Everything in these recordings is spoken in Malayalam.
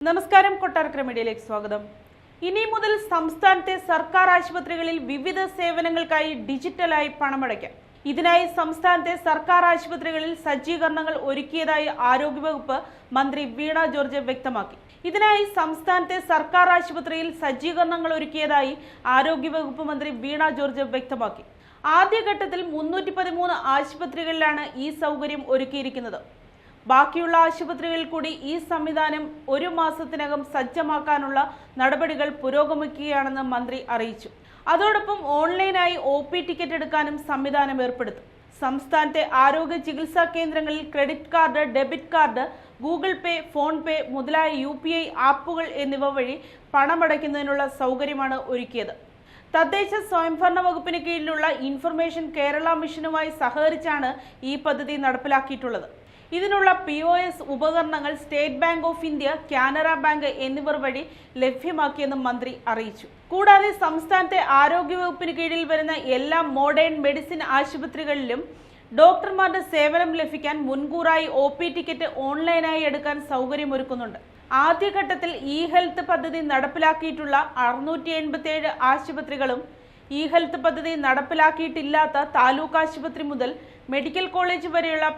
നമസ്കാരം, കൊട്ടാരക്കര മീഡിയയിലേക്ക് സ്വാഗതം. ഇനി മുതൽ സംസ്ഥാനത്തെ സർക്കാർ ആശുപത്രികളിൽ വിവിധ സേവനങ്ങൾക്കായി ഡിജിറ്റലായി പണമടയ്ക്കാം. ഇതിനായി സംസ്ഥാനത്തെ സർക്കാർ ആശുപത്രികളിൽ സജ്ജീകരണങ്ങൾ ഒരുക്കിയതായി ആരോഗ്യവകുപ്പ് മന്ത്രി വീണ ജോർജ് വ്യക്തമാക്കി. ഇതിനായി സംസ്ഥാനത്തെ സർക്കാർ ആശുപത്രിയിൽ സജ്ജീകരണങ്ങൾ ഒരുക്കിയതായി ആരോഗ്യവകുപ്പ് മന്ത്രി വീണ ജോർജ് വ്യക്തമാക്കി. ആദ്യഘട്ടത്തിൽ 313 ആശുപത്രികളിലാണ് ഈ സൗകര്യം ഒരുക്കിയിരിക്കുന്നത്. ബാക്കിയുള്ള ആശുപത്രികളിൽ കൂടി ഈ സംവിധാനം 1 മാസത്തിനകം സജ്ജമാക്കാനുള്ള നടപടികൾ പുരോഗമിക്കുകയാണെന്ന് മന്ത്രി അറിയിച്ചു. അതോടൊപ്പം ഓൺലൈനായി OP ടിക്കറ്റ് എടുക്കാനും സംവിധാനം ഏർപ്പെടുത്തും. സംസ്ഥാനത്തെ ആരോഗ്യ ചികിത്സാ കേന്ദ്രങ്ങളിൽ credit card, debit card, Google Pay, PhonePe മുതലായ UPI ആപ്പുകൾ എന്നിവ വഴി പണമടയ്ക്കുന്നതിനുള്ള സൗകര്യമാണ് ഒരുക്കിയത്. തദ്ദേശ സ്വയംഭരണ വകുപ്പിന് കീഴിലുള്ള ഇൻഫർമേഷൻ കേരള മിഷനുമായി സഹകരിച്ചാണ് ഈ പദ്ധതി നടപ്പിലാക്കിയിട്ടുള്ളത്. ഇതിനുള്ള POS ഉപകരണങ്ങൾ state bank of India, Canara bank എന്നിവർ വഴി ലഭ്യമാക്കിയെന്ന് മന്ത്രി അറിയിച്ചു. കൂടാതെ സംസ്ഥാനത്തെ ആരോഗ്യവകുപ്പിന് കീഴിൽ വരുന്ന എല്ലാ മോഡേൺ മെഡിസിൻ ആശുപത്രികളിലും ഡോക്ടർമാരുടെ സേവനം ലഭിക്കാൻ മുൻകൂറായി OP ടിക്കറ്റ് ഓൺലൈനായി എടുക്കാൻ സൗകര്യമൊരുക്കുന്നുണ്ട്. ആദ്യഘട്ടത്തിൽ ഇ-ഹെൽത്ത് പദ്ധതി നടപ്പിലാക്കിയിട്ടുള്ള 687 ആശുപത്രികളും ഇ-ഹെൽത്ത് പദ്ധതി നടപ്പിലാക്കിയിട്ടില്ലാത്ത താലൂക്ക് ആശുപത്രി മുതൽ മെഡിക്കൽ കോളേജ് വരെയുള്ള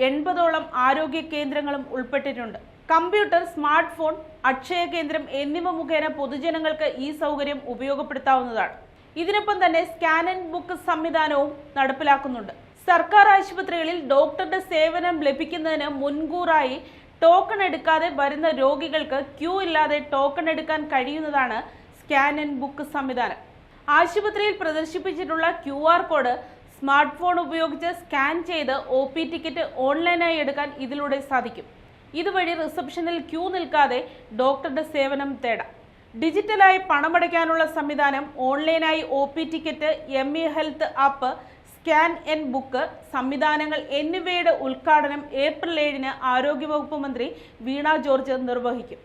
80ഓളം ആരോഗ്യ കേന്ദ്രങ്ങളും ഉൾപ്പെട്ടിട്ടുണ്ട്. കമ്പ്യൂട്ടർ, സ്മാർട്ട് ഫോൺ, അക്ഷയ കേന്ദ്രം എന്നിവ മുഖേന പൊതുജനങ്ങൾക്ക് ഈ സൗകര്യം ഉപയോഗപ്പെടുത്താവുന്നതാണ്. ഇതിനൊപ്പം തന്നെ സ്കാൻ ആൻഡ് ബുക്ക് സംവിധാനവും നടപ്പിലാക്കുന്നുണ്ട്. സർക്കാർ ആശുപത്രികളിൽ ഡോക്ടറുടെ സേവനം ലഭിക്കുന്നതിന് മുൻകൂറായി ടോക്കൺ എടുക്കാതെ വരുന്ന രോഗികൾക്ക് ക്യൂ ഇല്ലാതെ ടോക്കൺ എടുക്കാൻ കഴിയുന്നതാണ് സ്കാൻ ആൻഡ് ബുക്ക് സംവിധാനം. ആശുപത്രിയിൽ പ്രദർശിപ്പിച്ചിട്ടുള്ള QR കോഡ് സ്മാർട്ട് ഫോൺ ഉപയോഗിച്ച് സ്കാൻ ചെയ്ത് OP ടിക്കറ്റ് ഓൺലൈനായി എടുക്കാൻ ഇതിലൂടെ സാധിക്കും. ഇതുവഴി റിസപ്ഷനിൽ ക്യൂ നിൽക്കാതെ ഡോക്ടറുടെ സേവനം തേടാം. ഡിജിറ്റലായി പണമടയ്ക്കാനുള്ള സംവിധാനം, ഓൺലൈനായി OP ടിക്കറ്റ്, ME-ഹെൽത്ത് ആപ്പ്, സ്കാൻ ആൻഡ് ബുക്ക് സംവിധാനങ്ങൾ എന്നിവയുടെ ഉദ്ഘാടനം ഏപ്രിൽ 7-ന് ആരോഗ്യവകുപ്പ് മന്ത്രി വീണ ജോർജ് നിർവഹിക്കും.